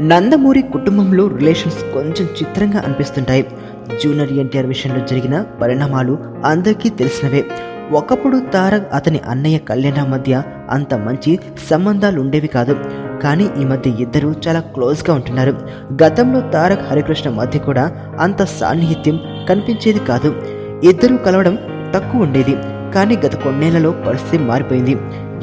నందమూరి కుటుంబంలో రిలేషన్స్ కొంచెం చిత్రంగా అనిపిస్తుంటాయి. జూనియర్ ఎన్టీఆర్ విషయంలో జరిగిన పరిణామాలు అందరికీ తెలిసినవే. ఒకప్పుడు తారక్ అతని అన్నయ్య కళ్యాణ్ మధ్య అంత మంచి సంబంధాలు ఉండేవి కాదు. కానీ ఈ మధ్య ఇద్దరు చాలా క్లోజ్గా ఉంటున్నారు. గతంలో తారక్ హరికృష్ణ మధ్య కూడా అంత సాన్నిహిత్యం కనిపించేది కాదు. ఇద్దరూ కలవడం తక్కువ ఉండేది. కానీ గత కొన్నేళ్లలో పరిస్థితి మారిపోయింది.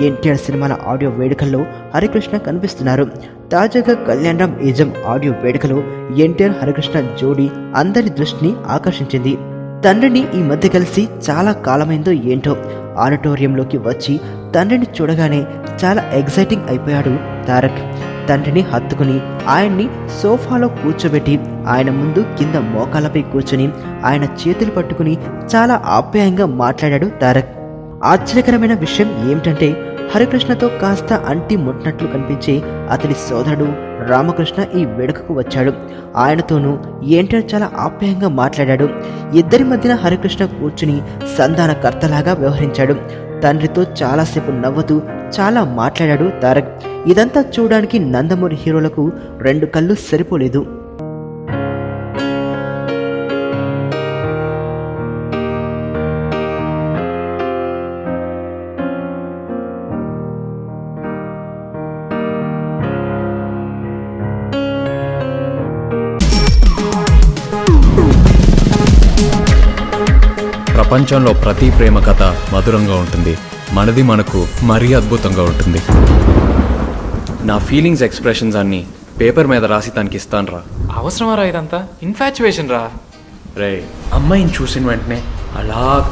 ఎన్టీఆర్ సినిమాల ఆడియో వేడుకల్లో హరికృష్ణ కనిపిస్తున్నారు. తాజాగా కళ్యాణ్ రామ్ ఈజం ఆడియో వేడుకలో ఎన్టీఆర్ హరికృష్ణ జోడీ అందరి దృష్టిని ఆకర్షించింది. తండ్రిని ఈ మధ్య కలిసి చాలా కాలమైందో ఏంటో ఆడిటోరియంలోకి వచ్చి తండ్రిని చూడగానే చాలా ఎగ్జైటింగ్ అయిపోయాడు తారక్. తండ్రిని హత్తుకుని ఆయన్ని సోఫాలో కూర్చోబెట్టి ఆయన ముందు కింద మోకాలపై కూర్చొని ఆయన చేతులు పట్టుకుని చాలా ఆప్యాయంగా మాట్లాడాడు తారక్. ఆశ్చర్యకరమైన విషయం ఏమిటంటే హరికృష్ణతో కాస్త అంటి ముట్టినట్లు కనిపించే అతని సోదరుడు రామకృష్ణ ఈ వేడుకకు వచ్చాడు. ఆయనతోనూ ఎన్టీఆర్ చాలా ఆప్యాయంగా మాట్లాడాడు. ఇద్దరి మధ్యన హరికృష్ణ కూర్చుని సంధానకర్తలాగా వ్యవహరించాడు. తండ్రితో చాలాసేపు నవ్వుతూ చాలా మాట్లాడాడు తారక్. ఇదంతా చూడడానికి నందమూరి హీరోలకు రెండు కళ్ళు సరిపోలేదు. ప్రపంచంలో ప్రతి ప్రేమ కథ మధురంగా ఉంటుంది. మనది మనకు మరీ అద్భుతంగా ఉంటుంది. నా ఫీలింగ్స్ ఎక్స్ప్రెషన్స్ అన్నీ పేపర్ మీద రాసి తనకి ఇస్తాను రా. అవసరమా రా ఇదంతా? ఇన్ఫాచ్యువేషన్ రా. రే, అమ్మాయిని చూసిన వెంటనే అలా